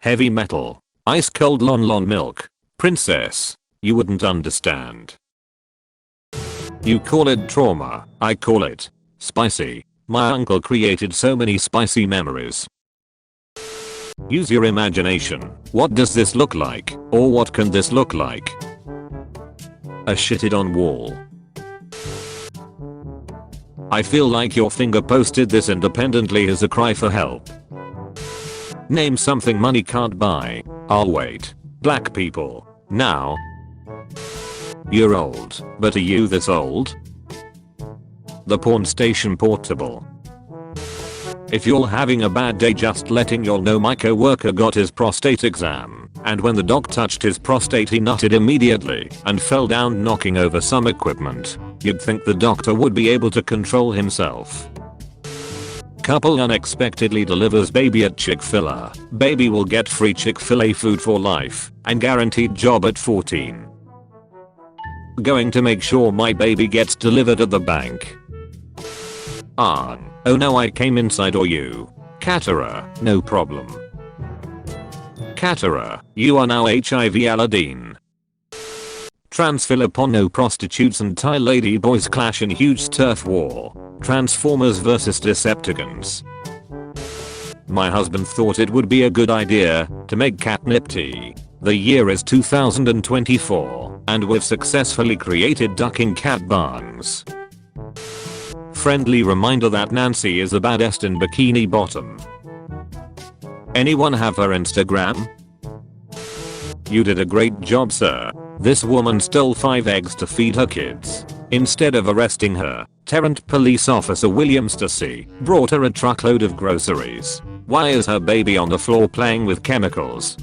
heavy metal, ice cold lon lon milk, princess, you wouldn't understand. You call it trauma, I call it spicy. My uncle created so many spicy memories. Use your imagination. What does this look like? Or what can this look like? A shitted on wall. I feel like your finger posted this independently as a cry for help. Name something money can't buy. I'll wait. Black people. Now. You're old, but are you this old? The porn station portable. If you're having a bad day, just letting you know, my coworker got his prostate exam, and when the doc touched his prostate he nutted immediately and fell down knocking over some equipment. You'd think the doctor would be able to control himself. Couple unexpectedly delivers baby at Chick-fil-A. Baby will get free Chick-fil-A food for life and guaranteed job at 14. Going to make sure my baby gets delivered at the bank. Oh no, I came inside or you. Catera, no problem. Catera, you are now HIV Aladdin. Trans Filipino prostitutes and Thai lady boys clash in huge turf war. Transformers vs Decepticons. My husband thought it would be a good idea to make catnip tea. The year is 2024 and we've successfully created ducking cat barns. Friendly reminder that Nancy is the baddest in Bikini Bottom. Anyone have her Instagram? You did a great job, sir. This woman stole 5 eggs to feed her kids. Instead of arresting her, Tarrant police officer William Stacy brought her a truckload of groceries. Why is her baby on the floor playing with chemicals?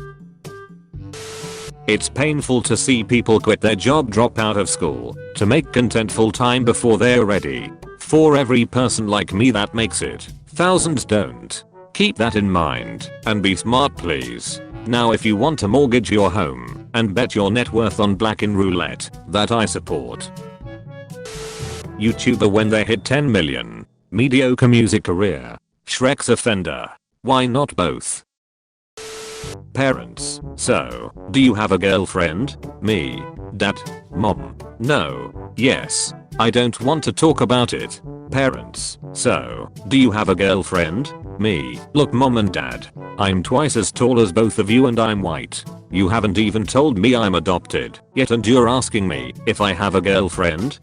It's painful to see people quit their job, drop out of school to make content full time before they're ready. For every person like me that makes it, thousands don't. Keep that in mind and be smart, please. Now if you want to mortgage your home and bet your net worth on black in roulette, that I support. YouTuber when they hit 10 million. Mediocre music career. Shrek's offender. Why not both? Parents. So, do you have a girlfriend? Me. Dad. Mom. No. Yes. I don't want to talk about it. Parents. So, do you have a girlfriend? Me. Look, mom and dad. I'm twice as tall as both of you and I'm white. You haven't even told me I'm adopted yet and you're asking me if I have a girlfriend?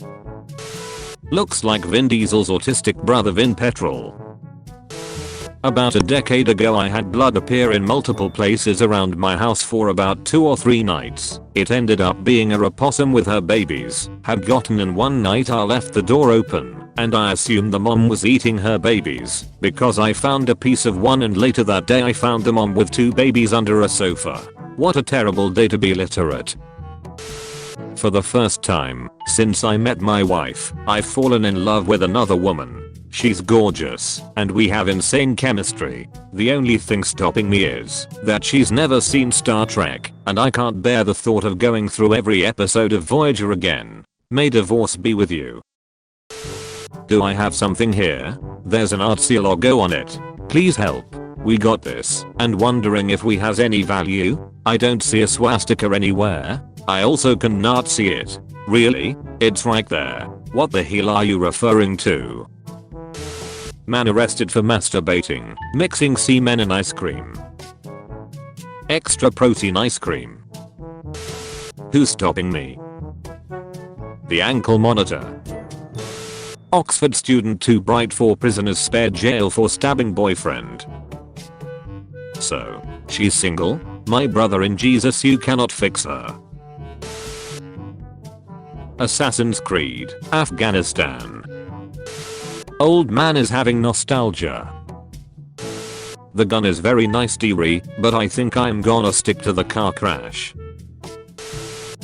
Looks like Vin Diesel's autistic brother Vin Petrol. About a decade ago I had blood appear in multiple places around my house for about 2 or 3 nights. It ended up being a opossum with her babies had gotten in one night. I left the door open and I assumed the mom was eating her babies because I found a piece of one, and later that day I found the mom with 2 babies under a sofa. What a terrible day to be literate. For the first time since I met my wife, I've fallen in love with another woman. She's gorgeous and we have insane chemistry. The only thing stopping me is that she's never seen Star Trek and I can't bear the thought of going through every episode of Voyager again. May divorce be with you. Do I have something here? There's an artsy logo on it. Please help. We got this. And wondering if we has any value? I don't see a swastika anywhere. I also cannot see it. Really? It's right there. What the hell are you referring to? Man arrested for masturbating, mixing semen in ice cream. Extra protein ice cream. Who's stopping me? The ankle monitor. Oxford student too bright for prisoners spared jail for stabbing boyfriend. So, she's single? My brother in Jesus, you cannot fix her. Assassin's Creed, Afghanistan. Old man is having nostalgia. The gun is very nice dearie, but I think I'm gonna stick to the car crash.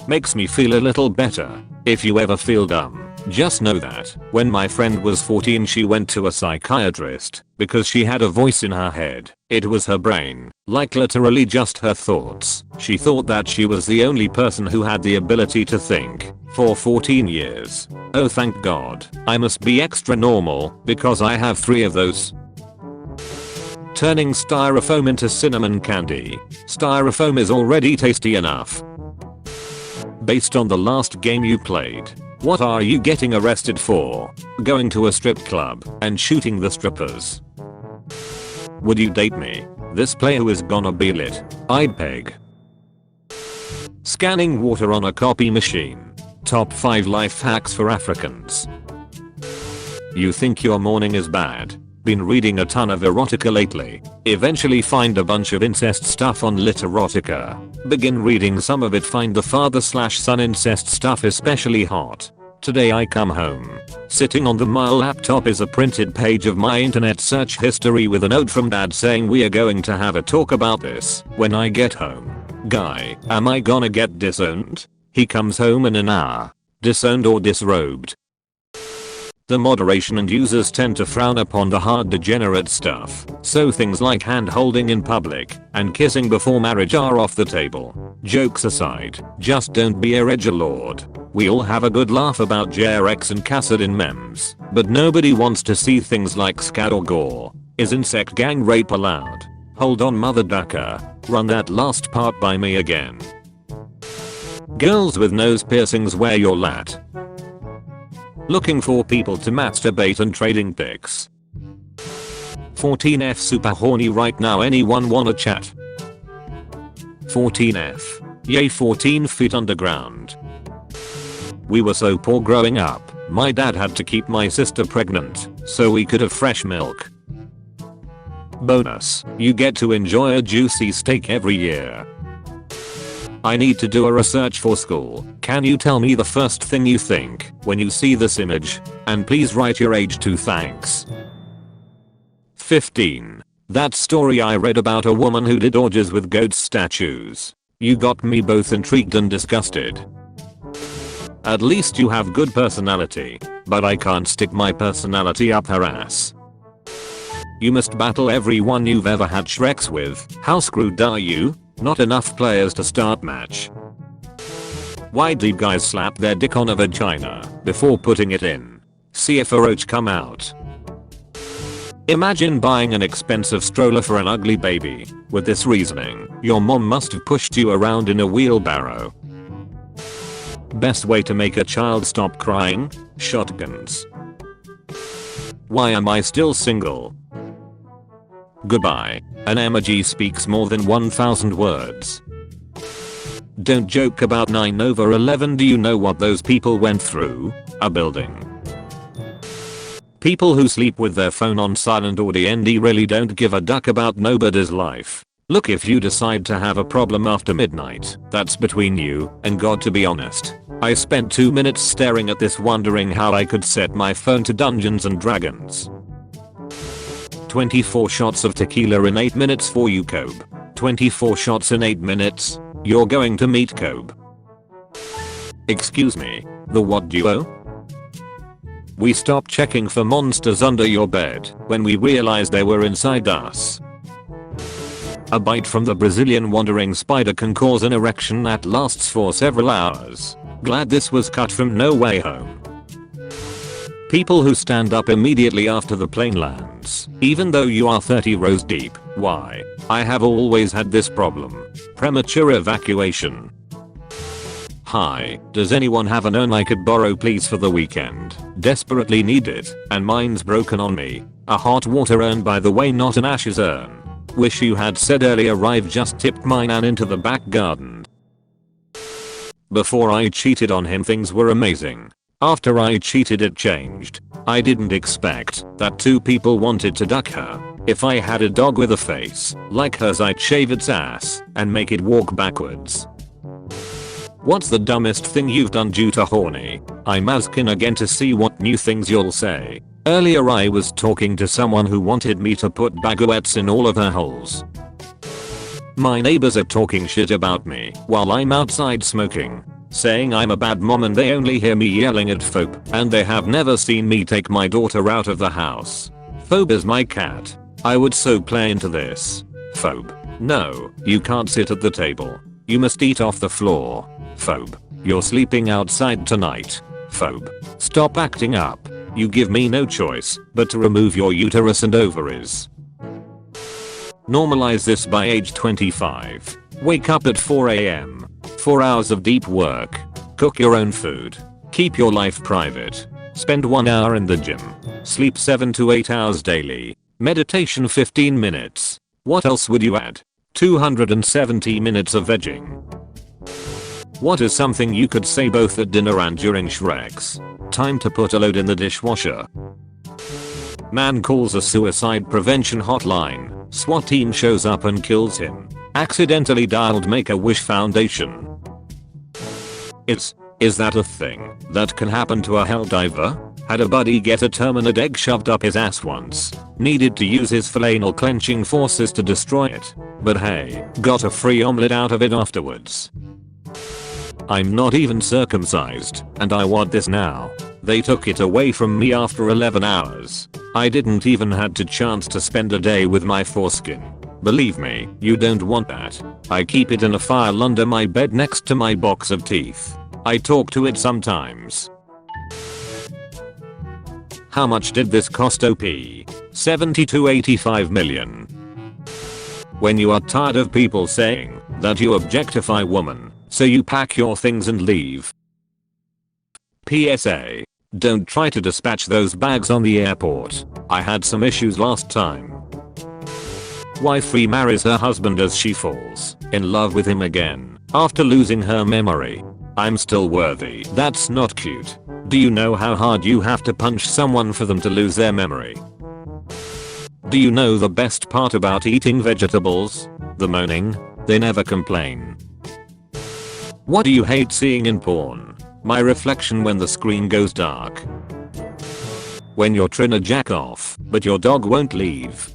Makes me feel a little better. If you ever feel dumb, just know that when my friend was 14 she went to a psychiatrist because she had a voice in her head. It was her brain, like literally just her thoughts. She thought that she was the only person who had the ability to think for 14 years. Oh thank God. I must be extra normal because I have 3 of those. Turning styrofoam into cinnamon candy. Styrofoam is already tasty enough. Based on the last game you played, what are you getting arrested for? Going to a strip club and shooting the strippers. Would you date me? This player is gonna be lit. I'd peg. Scanning water on a copy machine. Top 5 life hacks for Africans. You think your morning is bad? Been reading a ton of erotica lately. Eventually find a bunch of incest stuff on Literotica. Begin reading some of it, find the father/son incest stuff especially hot. Today I come home. Sitting on my laptop is a printed page of my internet search history with a note from dad saying we are going to have a talk about this when I get home. Guy, am I gonna get disowned? He comes home in an hour. Disowned or disrobed? The moderation and users tend to frown upon the hard degenerate stuff, so things like hand holding in public and kissing before marriage are off the table. Jokes aside, just don't be a edgelord. We all have a good laugh about JRX and Cassad in memes, but nobody wants to see things like scat or gore. Is insect gang rape allowed? Hold on mother ducker, run that last part by me again. Girls with nose piercings, where your lat. Looking for people to masturbate and trading pics. 14F super horny right now, anyone wanna chat? 14F. Yay, 14 feet underground. We were so poor growing up, my dad had to keep my sister pregnant so we could have fresh milk. Bonus, you get to enjoy a juicy steak every year. I need to do a research for school. Can you tell me the first thing you think when you see this image? And please write your age too, thanks. 15. That story I read about a woman who did orgies with goat statues. You got me both intrigued and disgusted. At least you have good personality, but I can't stick my personality up her ass. You must battle everyone you've ever had Shreks with. How screwed are you? Not enough players to start match. Why do guys slap their dick on a vagina before putting it in? See if a roach come out. Imagine buying an expensive stroller for an ugly baby. With this reasoning, your mom must have pushed you around in a wheelbarrow. Best way to make a child stop crying? Shotguns. Why am I still single? Goodbye. An emoji speaks more than 1,000 words. Don't joke about 9/11. Do you know what those people went through? A building. People who sleep with their phone on silent or DND really don't give a duck about nobody's life. Look, if you decide to have a problem after midnight, that's between you and God, to be honest. I spent 2 minutes staring at this wondering how I could set my phone to Dungeons and Dragons. 24 shots of tequila in 8 minutes for you, Kobe. 24 shots in 8 minutes. You're going to meet Kobe. Excuse me, the what duo? We stopped checking for monsters under your bed when we realized they were inside us. A bite from the Brazilian wandering spider can cause an erection that lasts for several hours. Glad this was cut from No Way Home. People who stand up immediately after the plane lands, even though you are 30 rows deep. Why? I have always had this problem. Premature evacuation. Hi, does anyone have an urn I could borrow please for the weekend? Desperately need it, and mine's broken on me. A hot water urn, by the way, not an ashes urn. Wish you had said earlier, I've just tipped mine and into the back garden. Before I cheated on him things were amazing. After I cheated it changed. I didn't expect that 2 people wanted to duck her. If I had a dog with a face like hers, I'd shave its ass and make it walk backwards. What's the dumbest thing you've done due to horny? I'm asking again to see what new things you'll say. Earlier I was talking to someone who wanted me to put baguettes in all of her holes. My neighbors are talking shit about me while I'm outside smoking, saying I'm a bad mom and they only hear me yelling at Phobe, and they have never seen me take my daughter out of the house. Phobe is my cat. I would so play into this. Phobe. No, you can't sit at the table. You must eat off the floor. Phobe. You're sleeping outside tonight. Phobe. Stop acting up. You give me no choice but to remove your uterus and ovaries. Normalize this by age 25. Wake up at 4 am. 4 hours of deep work. Cook your own food. Keep your life private. Spend 1 hour in the gym. Sleep 7 to 8 hours daily. Meditation 15 minutes. What else would you add? 270 minutes of vegging. What is something you could say both at dinner and during Shreks? Time to put a load in the dishwasher. Man calls a suicide prevention hotline. SWAT team shows up and kills him. Accidentally dialed Make-A-Wish Foundation. Is that a thing that can happen to a helldiver? Had a buddy get a terminid egg shoved up his ass once. Needed to use his flanal clenching forces to destroy it. But hey, got a free omelette out of it afterwards. I'm not even circumcised, and I want this now. They took it away from me after 11 hours. I didn't even had the chance to spend a day with my foreskin. Believe me, you don't want that. I keep it in a file under my bed next to my box of teeth. I talk to it sometimes. How much did this cost OP? 70 to 85 million. When you are tired of people saying that you objectify women, so you pack your things and leave. PSA. Don't try to dispatch those bags on the airport. I had some issues last time. Wife remarries her husband as she falls in love with him again after losing her memory. I'm still worthy. That's not cute. Do you know how hard you have to punch someone for them to lose their memory? Do you know the best part about eating vegetables? The moaning. They never complain. What do you hate seeing in porn? My reflection when the screen goes dark. When you're trying to jack off, but your dog won't leave.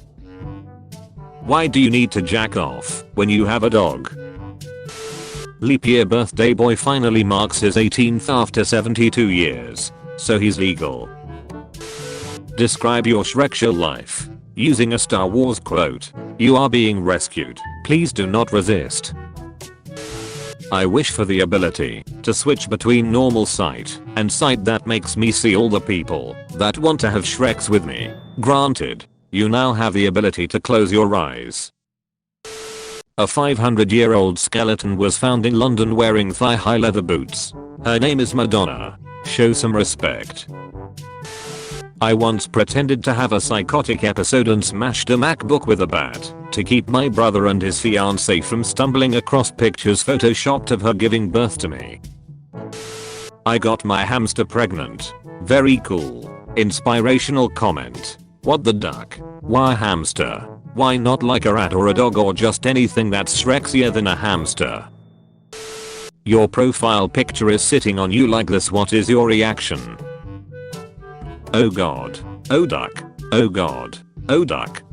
Why do you need to jack off when you have a dog? Leap year birthday boy finally marks his 18th after 72 years, so he's legal. Describe your Shrekshire life using a Star Wars quote. You are being rescued. Please do not resist. I wish for the ability to switch between normal sight and sight that makes me see all the people that want to have Shreks with me. Granted, you now have the ability to close your eyes. A 500-year-old skeleton was found in London wearing thigh-high leather boots. Her name is Madonna. Show some respect. I once pretended to have a psychotic episode and smashed a MacBook with a bat to keep my brother and his fiancée from stumbling across pictures photoshopped of her giving birth to me. I got my hamster pregnant. Very cool. Inspirational comment. What the duck? Why hamster? Why not like a rat or a dog or just anything that's Shreksier than a hamster? Your profile picture is sitting on you like this. What is your reaction? Oh god. Oh duck. Oh god. Oh duck.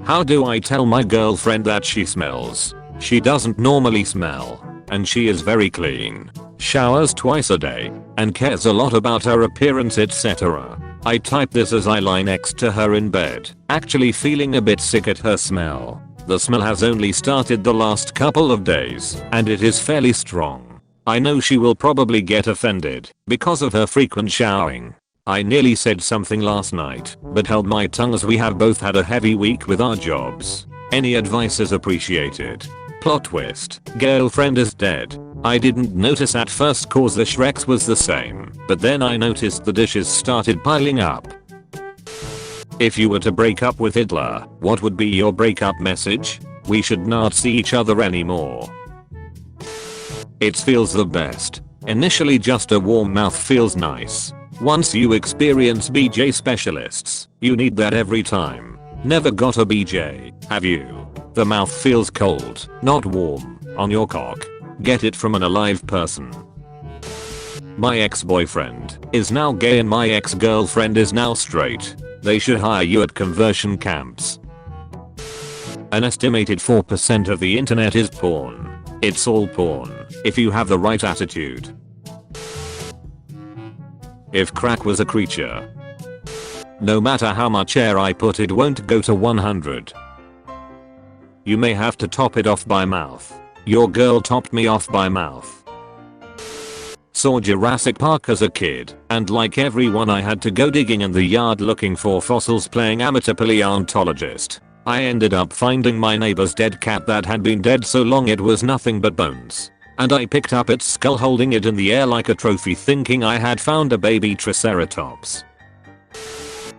How do I tell my girlfriend that she smells? She doesn't normally smell, and she is very clean, showers twice a day, and cares a lot about her appearance, etc. I type this as I lie next to her in bed, actually feeling a bit sick at her smell. The smell has only started the last couple of days, and it is fairly strong. I know she will probably get offended because of her frequent showering. I nearly said something last night, but held my tongue as we have both had a heavy week with our jobs. Any advice is appreciated. Plot twist. Girlfriend is dead. I didn't notice at first cause the Shreks was the same, but then I noticed the dishes started piling up. If you were to break up with Hitler, what would be your breakup message? We should not see each other anymore. It feels the best. Initially just a warm mouth feels nice. Once you experience BJ specialists, you need that every time. Never got a BJ, have you? The mouth feels cold, not warm, on your cock. Get it from an alive person. My ex-boyfriend is now gay and my ex-girlfriend is now straight. They should hire you at conversion camps. An estimated 4% of the internet is porn. It's all porn, if you have the right attitude. If crack was a creature, no matter how much air I put it won't go to 100. You may have to top it off by mouth. Your girl topped me off by mouth. Saw Jurassic Park as a kid, and like everyone I had to go digging in the yard looking for fossils playing amateur paleontologist. I ended up finding my neighbor's dead cat that had been dead so long it was nothing but bones. And I picked up its skull holding it in the air like a trophy thinking I had found a baby triceratops.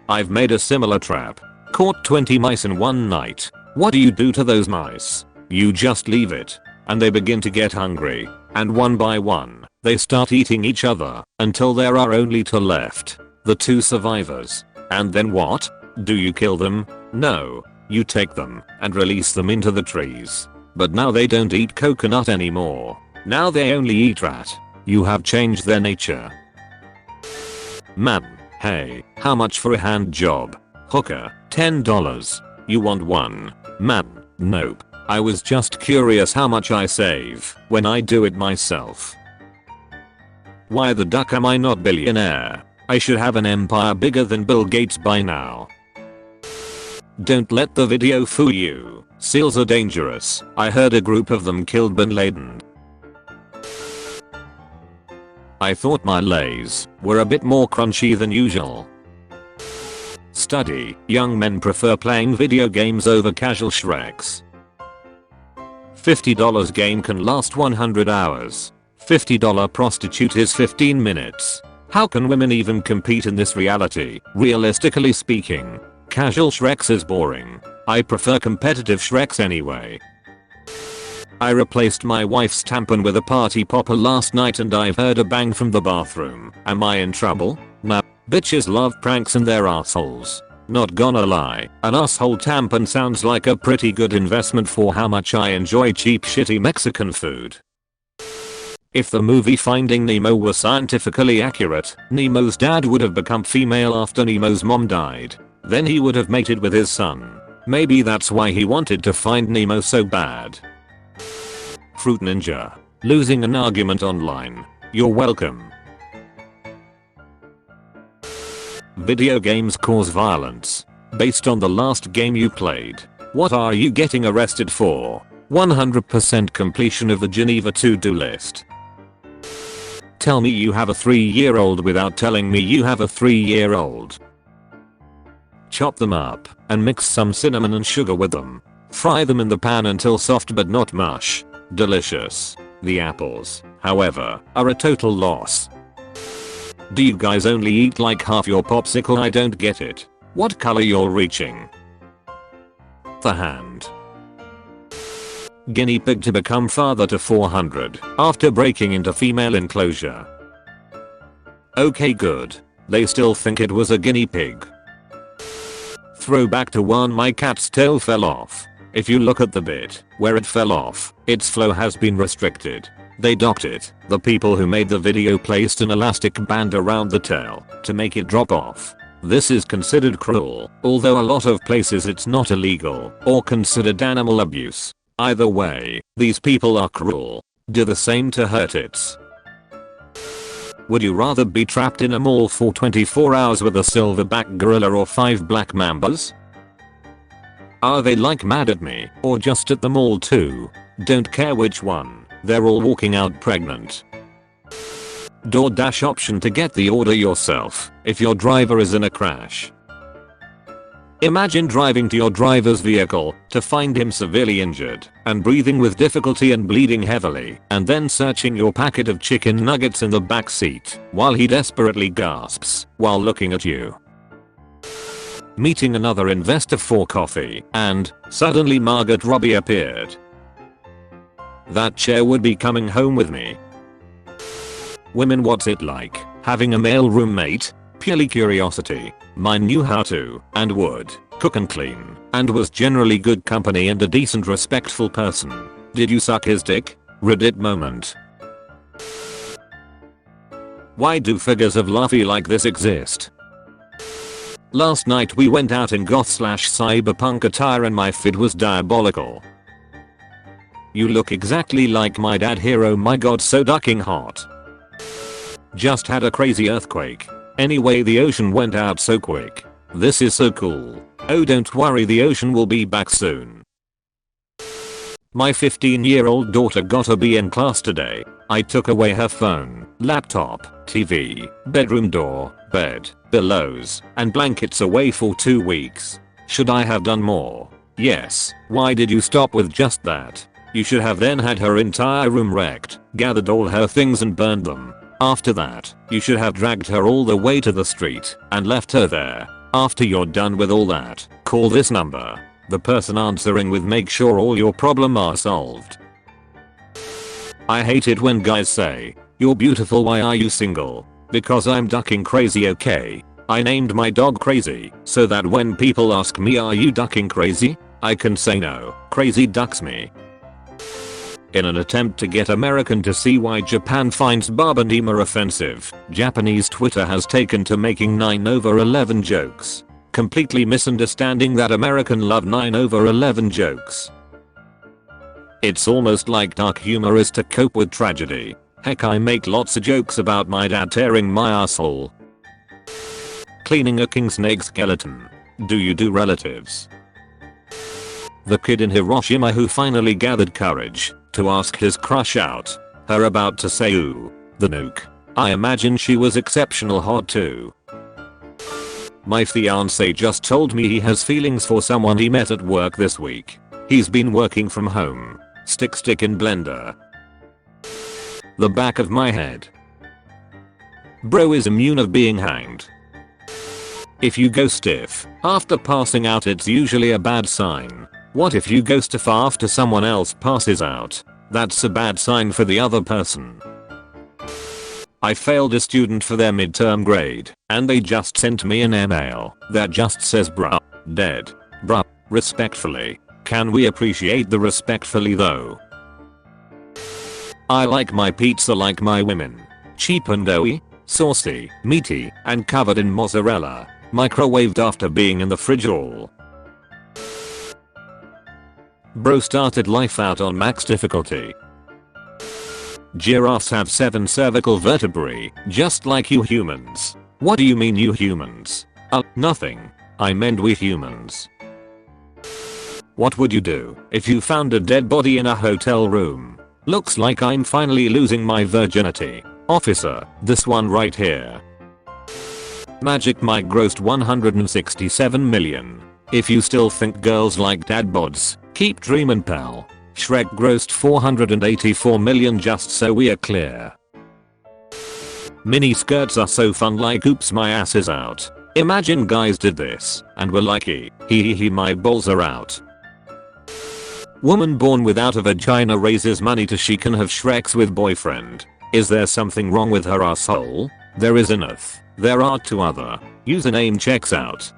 I've made a similar trap. Caught 20 mice in one night. What do you do to those mice? You just leave it. And they begin to get hungry. And one by one, they start eating each other until there are only two left. The two survivors. And then what? Do you kill them? No. You take them and release them into the trees. But now they don't eat coconut anymore. Now they only eat rat. You have changed their nature. Man, hey, how much for a hand job? Hooker, $10. You want one? Man, nope. I was just curious how much I save when I do it myself. Why the duck am I not billionaire? I should have an empire bigger than Bill Gates by now. Don't let the video fool you. Seals are dangerous. I heard a group of them killed Bin Laden. I thought my lays were a bit more crunchy than usual. Study, young men prefer playing video games over casual Shreks. $50 game can last 100 hours. $50 prostitute is 15 minutes. How can women even compete in this reality? Realistically speaking, casual Shreks is boring. I prefer competitive Shreks anyway. I replaced my wife's tampon with a party popper last night and I've heard a bang from the bathroom. Am I in trouble? Nah. Bitches love pranks and their assholes. Not gonna lie, an asshole tampon sounds like a pretty good investment for how much I enjoy cheap shitty Mexican food. If the movie Finding Nemo was scientifically accurate, Nemo's dad would have become female after Nemo's mom died. Then he would have mated with his son. Maybe that's why he wanted to find Nemo so bad. Fruit Ninja. Losing an argument online. You're welcome. Video games cause violence. Based on the last game you played, what are you getting arrested for? 100% completion of the Geneva to-do list. Tell me you have a 3-year-old without telling me you have a 3-year-old. Chop them up and mix some cinnamon and sugar with them. Fry them in the pan until soft but not mush. Delicious. The apples, however, are a total loss. Do you guys only eat like half your popsicle? I don't get it. What color you're reaching? The hand. Guinea pig to become father to 400 after breaking into female enclosure. Okay, good. They still think it was a guinea pig. Throwback to one, my cat's tail fell off. If you look at the bit where it fell off, its flow has been restricted. They docked it. The people who made the video placed an elastic band around the tail to make it drop off. This is considered cruel, although a lot of places it's not illegal or considered animal abuse. Either way, these people are cruel. Do the same to hurt it. Would you rather be trapped in a mall for 24 hours with a silverback gorilla or 5 black mambas? Are they like mad at me or just at the mall too? Don't care which one. They're all walking out pregnant. DoorDash option to get the order yourself if your driver is in a crash. Imagine driving to your driver's vehicle to find him severely injured and breathing with difficulty and bleeding heavily, and then searching your packet of chicken nuggets in the back seat while he desperately gasps while looking at you. Meeting another investor for coffee and suddenly Margot Robbie appeared. That chair would be coming home with me. Women, what's it like having a male roommate? Purely curiosity. Mine knew how to and would cook and clean and was generally good company and a decent respectful person. Did you suck his dick? Reddit moment. Why do figures of Luffy like this exist? Last night we went out in goth/cyberpunk attire and my fit was diabolical. You look exactly like my dad here, oh my god, so ducking hot. Just had a crazy earthquake. Anyway, the ocean went out so quick. This is so cool. Oh, don't worry, the ocean will be back soon. My 15-year-old daughter got a B in class today. I took away her phone, laptop, TV, bedroom door, bed, pillows, and blankets away for 2 weeks. Should I have done more? Yes, why did you stop with just that? You should have then had her entire room wrecked, gathered all her things and burned them. After that, you should have dragged her all the way to the street and left her there. After you're done with all that, call this number. The person answering with make sure all your problems are solved. I hate it when guys say, "You're beautiful, why are you single?" Because I'm ducking crazy, okay? I named my dog Crazy so that when people ask me, "Are you ducking crazy?" I can say no, Crazy ducks me. In an attempt to get American to see why Japan finds Barbanema offensive, Japanese Twitter has taken to making 9/11 jokes, completely misunderstanding that American love 9/11 jokes. It's almost like dark humor is to cope with tragedy. Heck, I make lots of jokes about my dad tearing my asshole. Cleaning a king snake skeleton. Do you do relatives? The kid in Hiroshima who finally gathered courage to ask his crush out. Her about to say ooh, the nuke. I imagine she was exceptional hot too. My fiance just told me he has feelings for someone he met at work this week. He's been working from home. Stick in blender. The back of my head. Bro is immune of being hanged. If you go stiff after passing out, it's usually a bad sign. What if you go stiff after someone else passes out? That's a bad sign for the other person. I failed a student for their midterm grade, and they just sent me an email that just says bruh, dead. Bruh, respectfully. Can we appreciate the respectfully though? I like my pizza like my women. Cheap and doughy, saucy, meaty, and covered in mozzarella. Microwaved after being in the fridge all. Bro started life out on max difficulty. Giraffes have 7 cervical vertebrae, just like you humans. What do you mean you humans? Nothing. I meant we humans. What would you do if you found a dead body in a hotel room? Looks like I'm finally losing my virginity. Officer, this one right here. Magic Mike grossed 167 million. If you still think girls like dad bods, keep dreamin' pal. Shrek grossed 484 million, just so we are clear. Mini skirts are so fun, like oops my ass is out. Imagine guys did this and were like hee my balls are out. Woman born without a vagina raises money to she can have Shreks with boyfriend. Is there something wrong with her asshole? There is enough. There are 2 other. Username checks out.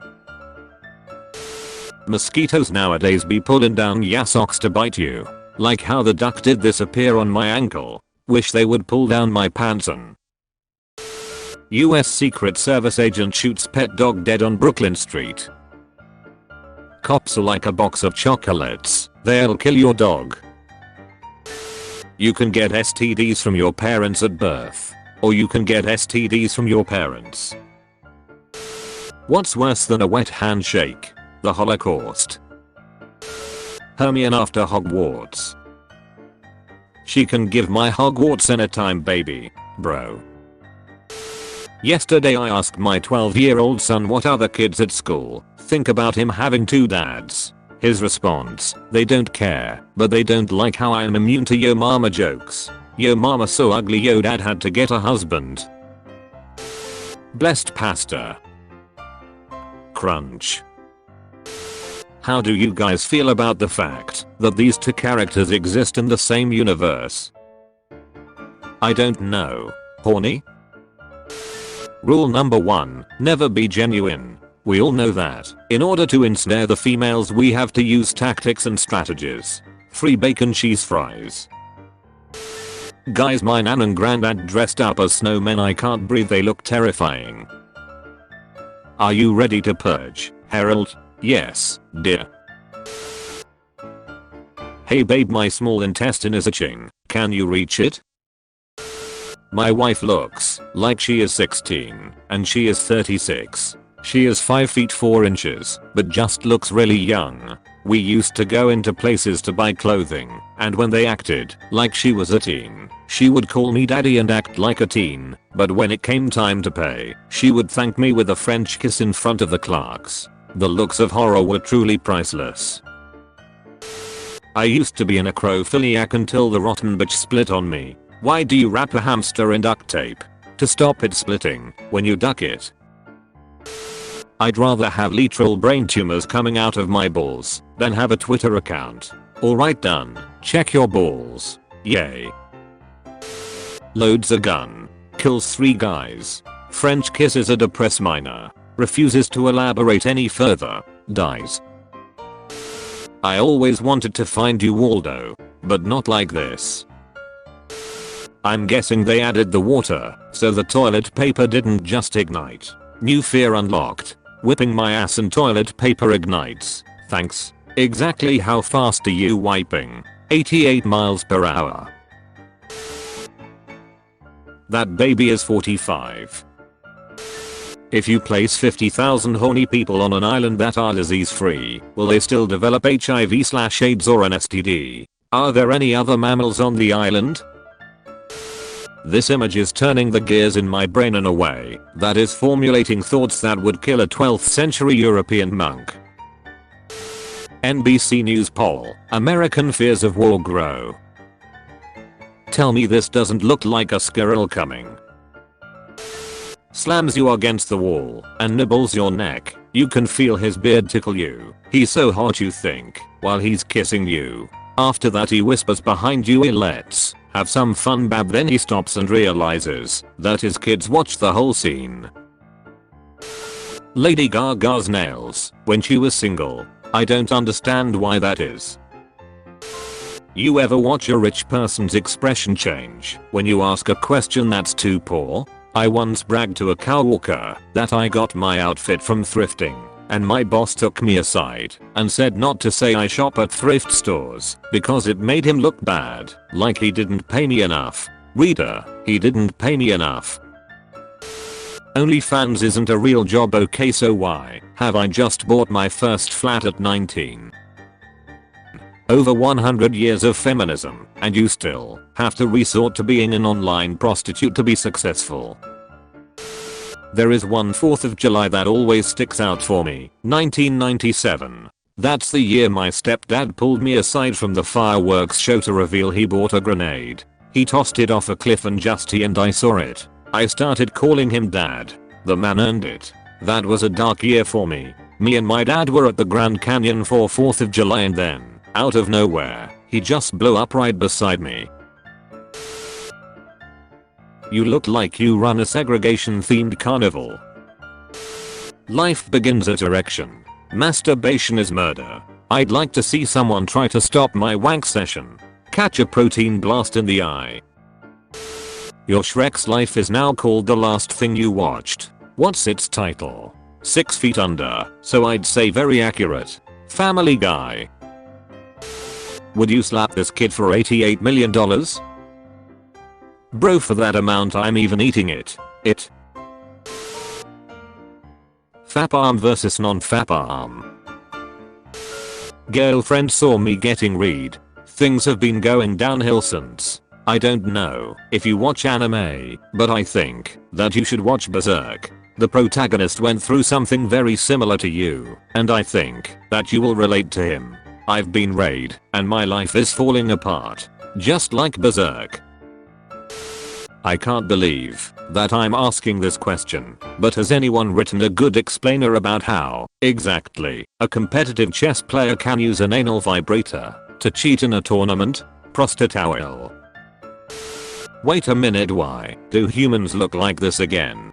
Mosquitoes nowadays be pulling down ya socks to bite you. Like how the duck did this appear on my ankle. Wish they would pull down my pants on. US Secret Service agent shoots pet dog dead on Brooklyn Street. Cops are like a box of chocolates. They'll kill your dog. You can get STDs from your parents at birth. Or you can get STDs from your parents. What's worse than a wet handshake? The Holocaust. Hermione after Hogwarts. She can give my Hogwarts anytime, baby. Bro. Yesterday I asked my 12-year-old son what other kids at school think about him having 2 dads. His response: they don't care, but they don't like how I am immune to yo mama jokes. Yo mama so ugly, yo dad had to get a husband. Blessed pasta. Crunch. How do you guys feel about the fact that these 2 characters exist in the same universe? I don't know. Horny? Rule number 1, never be genuine. We all know that in order to ensnare the females we have to use tactics and strategies. Free bacon cheese fries. Guys, my nan and granddad dressed up as snowmen. I can't breathe, they look terrifying. Are you ready to purge, Harold? Yes, dear. Hey babe, my small intestine is itching. Can you reach it? My wife looks like she is 16 and she is 36. She is 5 feet 4 inches, but just looks really young. We used to go into places to buy clothing, and when they acted like she was a teen, she would call me daddy and act like a teen, but when it came time to pay, she would thank me with a French kiss in front of the clerks. The looks of horror were truly priceless. I used to be a necrophiliac until the rotten bitch split on me. Why do you wrap a hamster in duct tape? To stop it splitting when you duck it. I'd rather have literal brain tumors coming out of my balls than have a Twitter account. Alright, done. Check your balls. Yay. Loads a gun. Kills 3 guys. French kisses a depressed minor. Refuses to elaborate any further. Dies. I always wanted to find you, Waldo, but not like this. I'm guessing they added the water so the toilet paper didn't just ignite. New fear unlocked. Whipping my ass and toilet paper ignites. Thanks. Exactly how fast are you wiping? 88 miles per hour. That baby is 45. If you place 50,000 horny people on an island that are disease free, will they still develop HIV/AIDS or an STD? Are there any other mammals on the island? This image is turning the gears in my brain in a way that is formulating thoughts that would kill a 12th century European monk. NBC News poll. American fears of war grow. Tell me this doesn't look like a squirrel coming. Slams you against the wall and nibbles your neck. You can feel his beard tickle you. He's so hot you think while he's kissing you. After that he whispers behind you, let's have some fun bab, then he stops and realizes that his kids watched the whole scene. Lady Gaga's nails when she was single. I don't understand why that is. You ever watch a rich person's expression change when you ask a question that's too poor? I once bragged to a coworker that I got my outfit from thrifting, and my boss took me aside and said not to say I shop at thrift stores because it made him look bad, like he didn't pay me enough. Reader, he didn't pay me enough. OnlyFans isn't a real job, okay, so why have I just bought my first flat at 19? Over 100 years of feminism, and you still have to resort to being an online prostitute to be successful. There is one 4th of July that always sticks out for me. 1997. That's the year my stepdad pulled me aside from the fireworks show to reveal he bought a grenade. He tossed it off a cliff and just he and I saw it. I started calling him dad. The man earned it. That was a dark year for me. Me and my dad were at the Grand Canyon for 4th of July and then, out of nowhere, he just blew up right beside me. You look like you run a segregation themed carnival. Life begins at erection. Masturbation is murder. I'd like to see someone try to stop my wank session. Catch a protein blast in the eye. Your Shrek's life is now called The Last Thing You Watched. What's its title? 6 Feet Under, so I'd say very accurate. Family Guy. Would you slap this kid for $88 million? Bro, for that amount I'm even eating it. Fap arm versus non-fap arm. Girlfriend saw me getting read. Things have been going downhill since. I don't know if you watch anime, but I think that you should watch Berserk. The protagonist went through something very similar to you, and I think that you will relate to him. I've been raid, and my life is falling apart. Just like Berserk. I can't believe that I'm asking this question, but has anyone written a good explainer about how, exactly, a competitive chess player can use an anal vibrator to cheat in a tournament? Prostitute. Wait a minute, why do humans look like this again?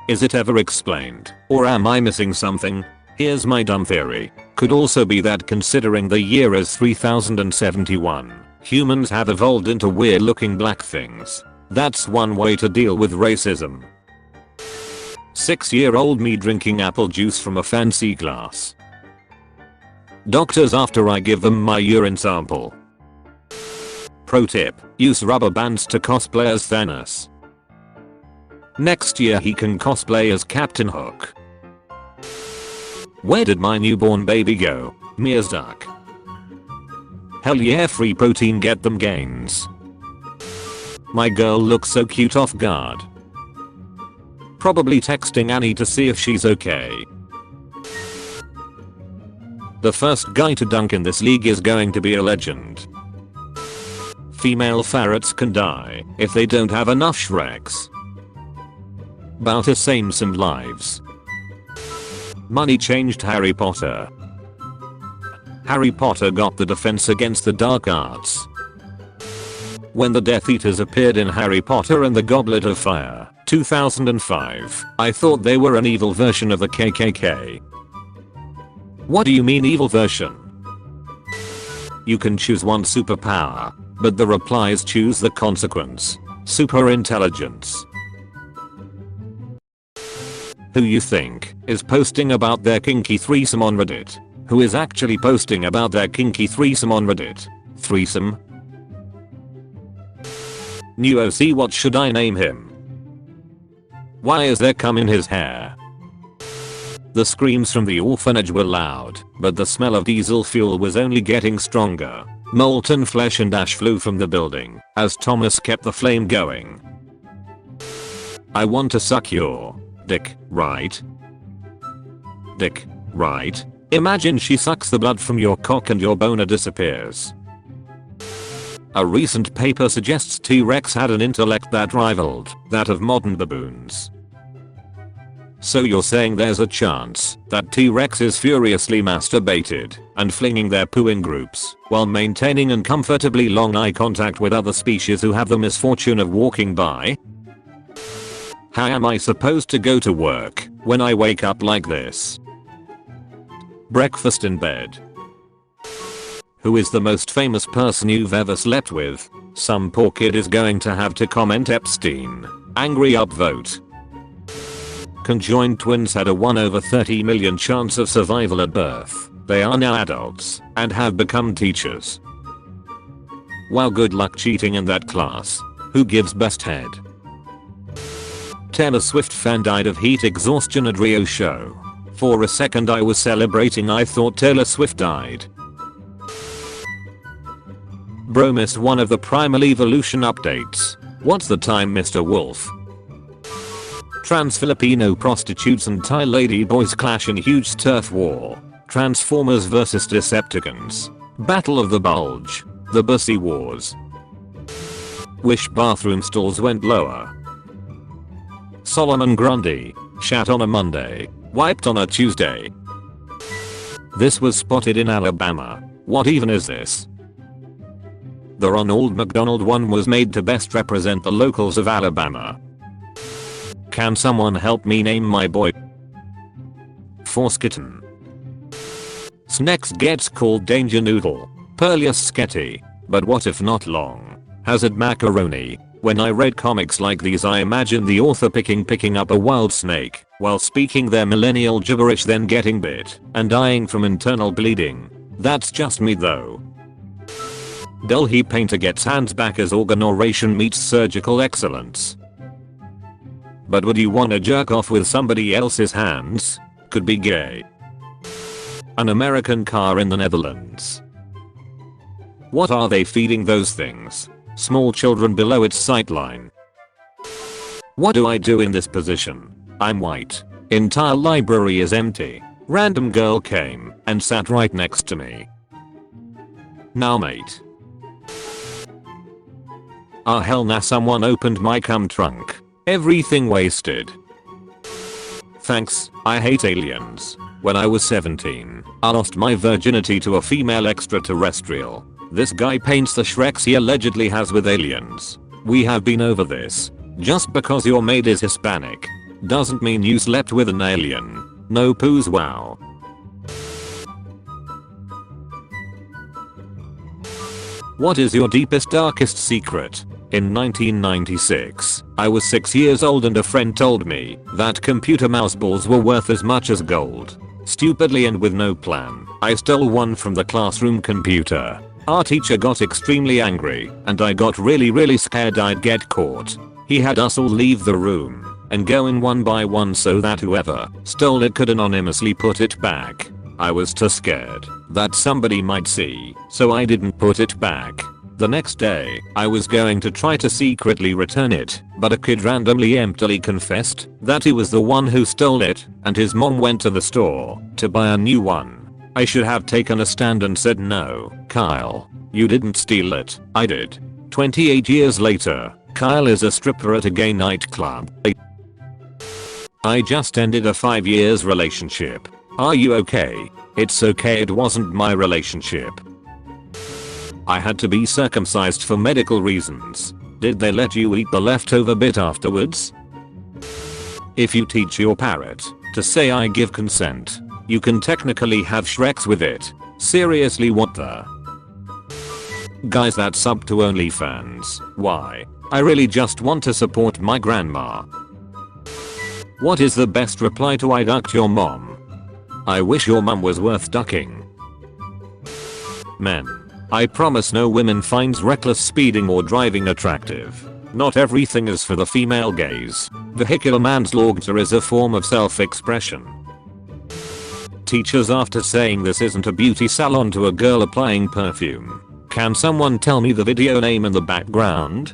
Is it ever explained, or am I missing something? Here's my dumb theory. Could also be that considering the year is 3071, humans have evolved into weird looking black things. That's one way to deal with racism. 6-year-old me drinking apple juice from a fancy glass. Doctors after I give them my urine sample. Pro tip, use rubber bands to cosplay as Thanos. Next year he can cosplay as Captain Hook. Where did my newborn baby go? Mia's duck. Hell yeah, free protein, get them gains. My girl looks so cute off guard. Probably texting Annie to see if she's okay. The first guy to dunk in this league is going to be a legend. Female ferrets can die if they don't have enough Shreks. About to save some lives. Money changed Harry Potter. Harry Potter got the defense against the dark arts. When the Death Eaters appeared in Harry Potter and the Goblet of Fire, 2005, I thought they were an evil version of the KKK. What do you mean evil version? You can choose one superpower, but the replies choose the consequence. Super intelligence. Who you think is posting about their kinky threesome on Reddit? Who is actually posting about their kinky threesome on Reddit? Threesome? New OC, what should I name him? Why is there cum in his hair? The screams from the orphanage were loud, but the smell of diesel fuel was only getting stronger. Molten flesh and ash flew from the building as Thomas kept the flame going. I want to suck your dick, right? Dick, right? Imagine she sucks the blood from your cock and your boner disappears. A recent paper suggests T-Rex had an intellect that rivaled that of modern baboons. So you're saying there's a chance that T-Rexes furiously masturbated and flinging their poo in groups while maintaining uncomfortably long eye contact with other species who have the misfortune of walking by? How am I supposed to go to work when I wake up like this? Breakfast in bed. Who is the most famous person you've ever slept with? Some poor kid is going to have to comment Epstein. Angry upvote. Conjoined twins had a 1/30 million chance of survival at birth. They are now adults and have become teachers. Wow, good luck cheating in that class. Who gives best head? Taylor Swift fan died of heat exhaustion at Rio show. For a second I was celebrating, I thought Taylor Swift died. Bro missed one of the Primal Evolution updates. What's the time, Mr. Wolf? Trans Filipino prostitutes and Thai lady boys clash in huge turf war. Transformers vs Decepticons. Battle of the Bulge. The Bussy Wars. Wish bathroom stalls went lower. Solomon Grundy. Shat on a Monday. Wiped on a Tuesday. This was spotted in Alabama. What even is this? The Ronald McDonald one was made to best represent the locals of Alabama. Can someone help me name my boy? Forskitten. Snex gets called Danger Noodle. Perlius Sketty. But what if not long? Hazard Macaroni. When I read comics like these I imagined the author picking up a wild snake while speaking their millennial gibberish, then getting bit and dying from internal bleeding. That's just me though. Delhi painter gets hands back as organ meets surgical excellence. But would you wanna jerk off with somebody else's hands? Could be gay. An American car in the Netherlands. What are they feeding those things? Small children below its sightline. What do I do in this position? I'm white. Entire library is empty. Random girl came and sat right next to me. Now mate. Ah hell nah, someone opened my cum trunk. Everything wasted. Thanks, I hate aliens. When I was 17, I lost my virginity to a female extraterrestrial. This guy paints the Shreks he allegedly has with aliens. We have been over this. Just because your maid is Hispanic doesn't mean you slept with an alien. No poos, wow. What is your deepest darkest secret? In 1996, I was 6 years old and a friend told me that computer mouse balls were worth as much as gold. Stupidly and with no plan, I stole one from the classroom computer. Our teacher got extremely angry and I got really scared I'd get caught. He had us all leave the room and go in one by one so that whoever stole it could anonymously put it back. I was too scared that somebody might see, so I didn't put it back. The next day, I was going to try to secretly return it, but a kid randomly emptily confessed that he was the one who stole it, and his mom went to the store to buy a new one. I should have taken a stand and said no, Kyle. You didn't steal it, I did. 28 years later, Kyle is a stripper at a gay nightclub. I just ended a 5 years relationship. Are you okay? It's okay, it wasn't my relationship. I had to be circumcised for medical reasons. Did they let you eat the leftover bit afterwards? If you teach your parrot to say I give consent, you can technically have Shreks with it. Seriously, what the? Guys, that's up to OnlyFans. Why? I really just want to support my grandma. What is the best reply to I ducked your mom? I wish your mum was worth ducking. Men. I promise no women finds reckless speeding or driving attractive. Not everything is for the female gaze. Vehicular manslaughter is a form of self-expression. Teachers, after saying this isn't a beauty salon to a girl applying perfume. Can someone tell me the video name in the background?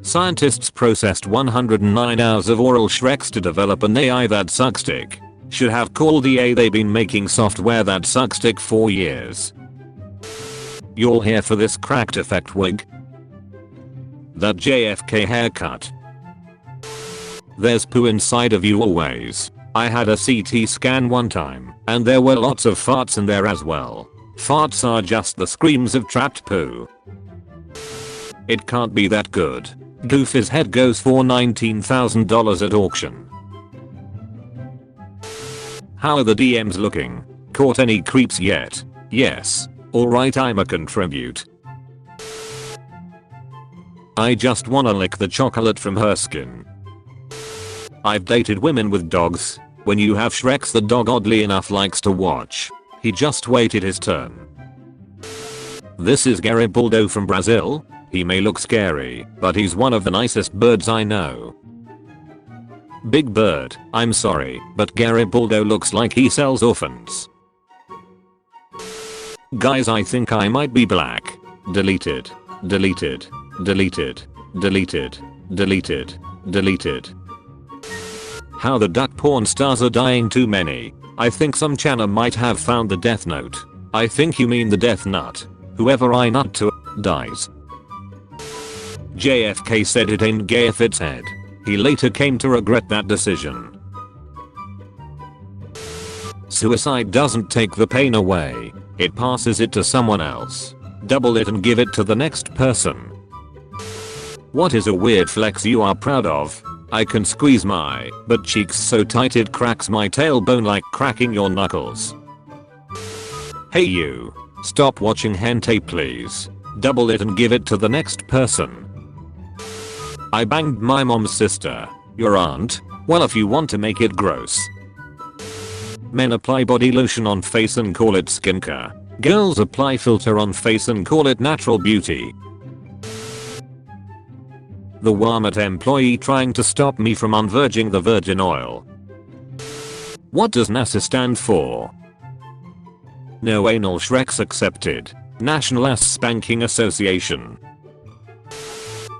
Scientists processed 109 hours of oral Shreks to develop an AI that sucks dick. Should have called the AI they've been making software that sucks dick for years. You're here for this cracked effect wig? That JFK haircut? There's poo inside of you always. I had a CT scan one time, and there were lots of farts in there as well. Farts are just the screams of trapped poo. It can't be that good. Goofy's head goes for $19,000 at auction. How are the DMs looking? Caught any creeps yet? Yes. Alright, I'ma contribute. I just wanna lick the chocolate from her skin. I've dated women with dogs. When you have Shreks, the dog oddly enough likes to watch. He just waited his turn. This is Garibaldo from Brazil. He may look scary, but he's one of the nicest birds I know. Big Bird, I'm sorry, but Garibaldo looks like he sells orphans. Guys, I think I might be black. Deleted. Deleted. Deleted. Deleted. Deleted. Deleted. How the duck porn stars are dying too many. I think some channel might have found the death note. I think you mean the death nut. Whoever I nut to dies. JFK said it ain't gay if it's head. He later came to regret that decision. Suicide doesn't take the pain away. It passes it to someone else. Double it and give it to the next person. What is a weird flex you are proud of? I can squeeze my butt cheeks so tight it cracks my tailbone like cracking your knuckles. Hey you. Stop watching hentai please. Double it and give it to the next person. I banged my mom's sister. Your aunt? Well, if you want to make it gross. Men apply body lotion on face and call it skincare. Girls apply filter on face and call it natural beauty. The Walmart employee trying to stop me from unvirging the virgin oil. What does NASA stand for? No anal Shreks accepted. National Ass Spanking Association.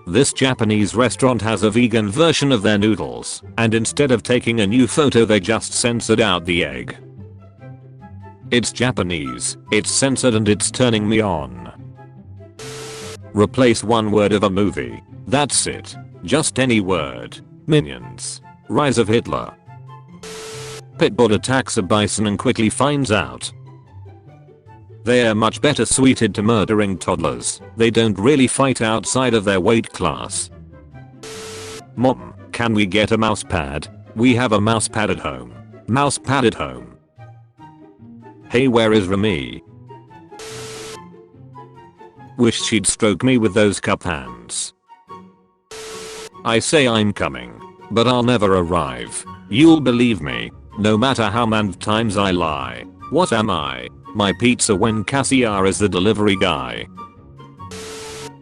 This Japanese restaurant has a vegan version of their noodles, and instead of taking a new photo they just censored out the egg. It's Japanese, it's censored and it's turning me on. Replace one word of a movie. That's it. Just any word. Minions. Rise of Hitler. Pitbull attacks a bison and quickly finds out. They are much better suited to murdering toddlers. They don't really fight outside of their weight class. Mom, can we get a mouse pad? We have a mouse pad at home. Mouse pad at home. Hey, where is Remy? Wish she'd stroke me with those cup hands. I say I'm coming, but I'll never arrive. You'll believe me, no matter how many times I lie. What am I? My pizza when Cassiar is the delivery guy.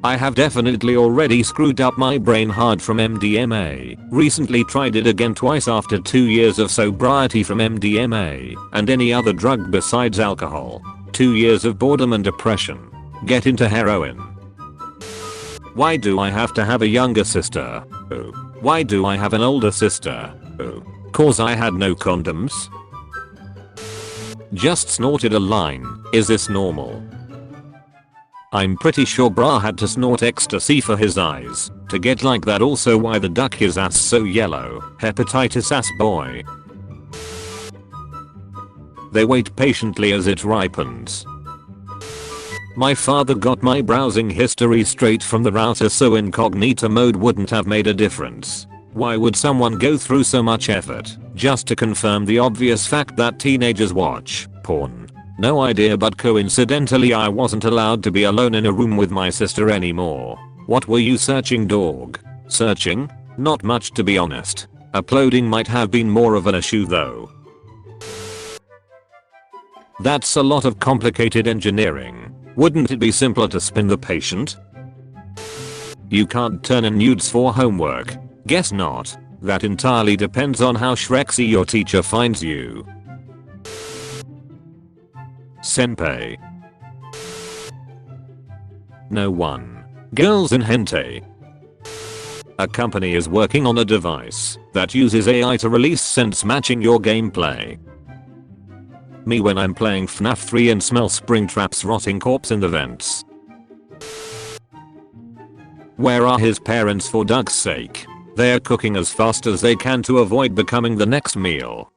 I have definitely already screwed up my brain hard from MDMA. Recently tried it again twice after 2 years of sobriety from MDMA and any other drug besides alcohol. 2 years of boredom and depression. Get into heroin. Why do I have to have a younger sister? Oh. Why do I have an older sister? Oh. Cause I had no condoms? Just snorted a line. Is this normal? I'm pretty sure Bra had to snort ecstasy for his eyes to get like that. Also, why the duck his ass so yellow? Hepatitis ass boy. They wait patiently as it ripens. My father got my browsing history straight from the router, so incognito mode wouldn't have made a difference. Why would someone go through so much effort just to confirm the obvious fact that teenagers watch porn? No idea, but coincidentally I wasn't allowed to be alone in a room with my sister anymore. What were you searching, dog? Searching? Not much, to be honest. Uploading might have been more of an issue though. That's a lot of complicated engineering. Wouldn't it be simpler to spin the patient? You can't turn in nudes for homework. Guess not. That entirely depends on how Shrexy your teacher finds you. Senpai. No one. Girls in hentai. A company is working on a device that uses AI to release sense matching your gameplay. Me when I'm playing FNAF 3 and smell Springtrap's rotting corpse in the vents. Where are his parents, for Doug's sake? They're cooking as fast as they can to avoid becoming the next meal.